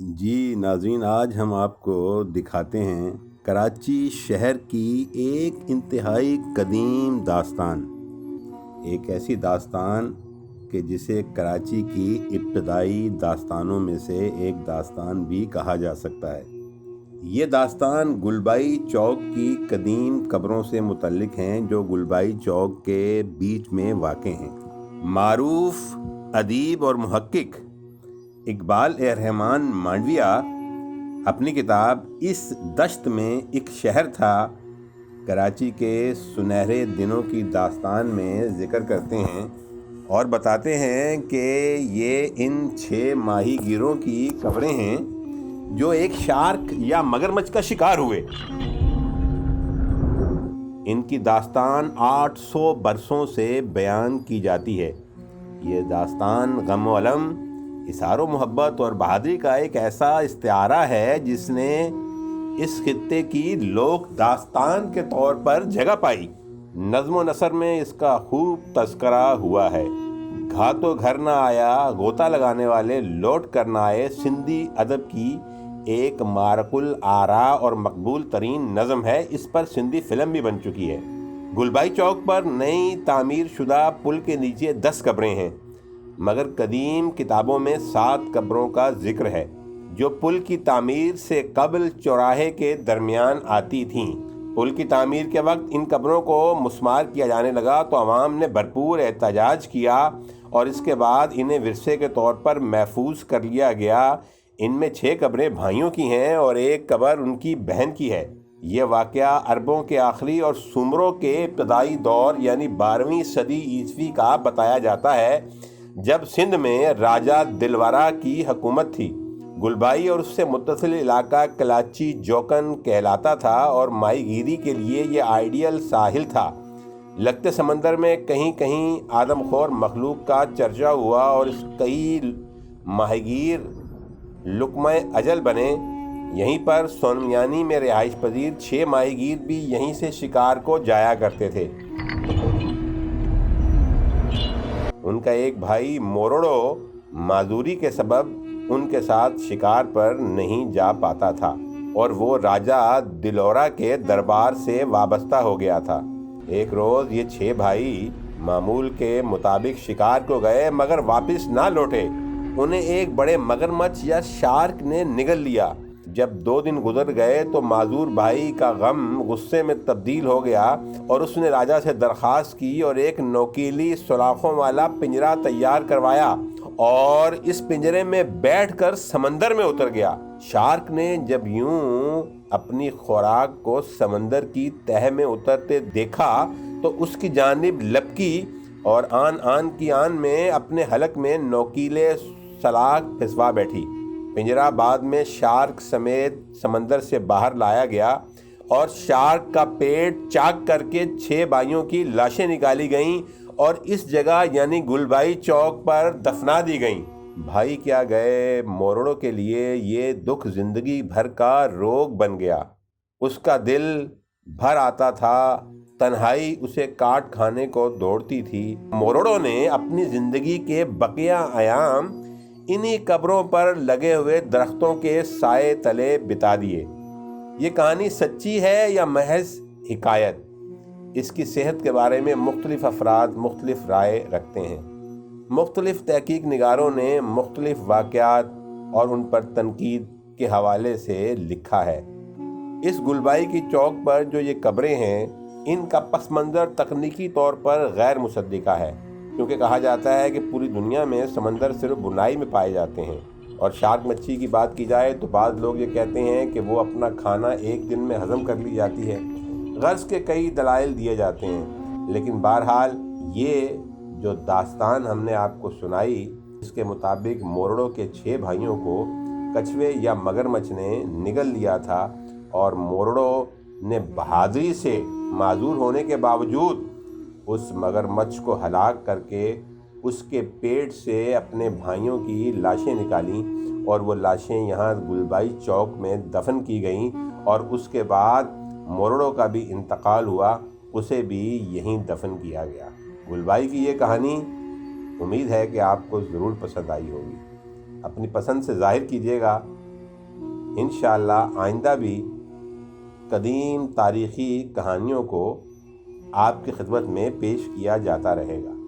جی ناظرین، آج ہم آپ کو دکھاتے ہیں کراچی شہر کی ایک انتہائی قدیم داستان، ایک ایسی داستان کہ جسے کراچی کی ابتدائی داستانوں میں سے ایک داستان بھی کہا جا سکتا ہے۔ یہ داستان گلبائی چوک کی قدیم قبروں سے متعلق ہیں جو گلبائی چوک کے بیچ میں واقع ہیں۔ معروف ادیب اور محقق اقبال رحمان مانڈویہ اپنی کتاب اس دشت میں ایک شہر تھا کراچی کے سنہرے دنوں کی داستان میں ذکر کرتے ہیں اور بتاتے ہیں کہ یہ ان 6 ماہی گیروں کی قبریں ہیں جو ایک شارک یا مگرمچھ کا شکار ہوئے۔ ان کی داستان 800 برسوں سے بیان کی جاتی ہے۔ یہ داستان غم و الم، اثار و محبت اور بہادری کا ایک ایسا استعارہ ہے جس نے اس خطے کی لوک داستان کے طور پر جگہ پائی۔ نظم و نثر میں اس کا خوب تذکرہ ہوا ہے۔ گھاتو گھر نہ آیا غوطہ لگانے والے لوٹ کر نہ آئے سندھی ادب کی ایک معرق الآراء اور مقبول ترین نظم ہے۔ اس پر سندھی فلم بھی بن چکی ہے۔ گلبائی چوک پر نئی تعمیر شدہ پل کے نیچے 10 قبریں ہیں، مگر قدیم کتابوں میں 7 قبروں کا ذکر ہے جو پل کی تعمیر سے قبل چوراہے کے درمیان آتی تھیں۔ پل کی تعمیر کے وقت ان قبروں کو مسمار کیا جانے لگا تو عوام نے بھرپور احتجاج کیا اور اس کے بعد انہیں ورثے کے طور پر محفوظ کر لیا گیا۔ ان میں 6 قبریں بھائیوں کی ہیں اور ایک قبر ان کی بہن کی ہے۔ یہ واقعہ عربوں کے آخری اور سومروں کے ابتدائی دور یعنی 12ویں صدی عیسوی کا بتایا جاتا ہے، جب سندھ میں راجہ دلورا کی حکومت تھی۔ گلبائی اور اس سے متصل علاقہ کلاچی جوکن کہلاتا تھا اور ماہی گیری کے لیے یہ آئیڈیل ساحل تھا۔ لگتے سمندر میں کہیں کہیں آدم خور مخلوق کا چرچا ہوا اور اس کئی ماہی گیر لقمہ اجل بنے۔ یہیں پر سونمیانی میں رہائش پذیر 6 ماہی گیر بھی یہیں سے شکار کو جایا کرتے تھے۔ ان کا ایک بھائی موروڑو معذوری کے سبب ان کے ساتھ شکار پر نہیں جا پاتا تھا اور وہ راجہ دلورا کے دربار سے وابستہ ہو گیا تھا۔ ایک روز یہ 6 بھائی معمول کے مطابق شکار کو گئے مگر واپس نہ لوٹے۔ انہیں ایک بڑے مگرمچھ یا شارک نے نگل لیا۔ جب 2 دن گزر گئے تو معذور بھائی کا غم غصے میں تبدیل ہو گیا اور اس نے راجہ سے درخواست کی اور ایک نوکیلی سلاخوں والا پنجرا تیار کروایا اور اس پنجرے میں بیٹھ کر سمندر میں اتر گیا۔ شارک نے جب یوں اپنی خوراک کو سمندر کی تہہ میں اترتے دیکھا تو اس کی جانب لپکی اور آن کی آن میں اپنے حلق میں نوکیلے سلاخ پھنسوا بیٹھی۔ پنجرا بعد میں شارک سمیت سمندر سے باہر لایا گیا اور شارک کا پیٹ چاک کر کے 6 بھائیوں کی لاشیں نکالی گئیں اور اس جگہ یعنی گلبائی چوک پر دفنا دی گئیں۔ بھائی کیا گئے موروڑو کے لیے یہ دکھ زندگی بھر کا روگ بن گیا۔ اس کا دل بھر آتا تھا، تنہائی اسے کاٹ کھانے کو دوڑتی تھی۔ موروڑو نے اپنی زندگی کے بقیہ ایام انہی قبروں پر لگے ہوئے درختوں کے سائے تلے بتا دیے۔ یہ کہانی سچی ہے یا محض حکایت؟ اس کی صحت کے بارے میں مختلف افراد مختلف رائے رکھتے ہیں۔ مختلف تحقیق نگاروں نے مختلف واقعات اور ان پر تنقید کے حوالے سے لکھا ہے۔ اس گلبائی کی چوک پر جو یہ قبریں ہیں ان کا پس منظر تکنیکی طور پر غیر مصدقہ ہے، کیونکہ کہا جاتا ہے کہ پوری دنیا میں سمندر صرف بنائی میں پائے جاتے ہیں۔ اور شارک مچھلی کی بات کی جائے تو بعض لوگ یہ کہتے ہیں کہ وہ اپنا کھانا ایک دن میں ہضم کر لی جاتی ہے۔ غرض کے کئی دلائل دیے جاتے ہیں، لیکن بہرحال یہ جو داستان ہم نے آپ کو سنائی اس کے مطابق موروڑو کے 6 بھائیوں کو کچھوے یا مگرمچھ نے نگل لیا تھا اور موروڑو نے بہادری سے معذور ہونے کے باوجود اس مگرمچھ کو ہلاک کر کے اس کے پیٹ سے اپنے بھائیوں کی لاشیں نکالیں اور وہ لاشیں یہاں گلبائی چوک میں دفن کی گئیں اور اس کے بعد موروڑو کا بھی انتقال ہوا، اسے بھی یہیں دفن کیا گیا۔ گلبائی کی یہ کہانی امید ہے کہ آپ کو ضرور پسند آئی ہوگی۔ اپنی پسند سے ظاہر کیجیے گا انشاءاللہ آئندہ بھی قدیم تاریخی کہانیوں کو آپ کی خدمت میں پیش کیا جاتا رہے گا۔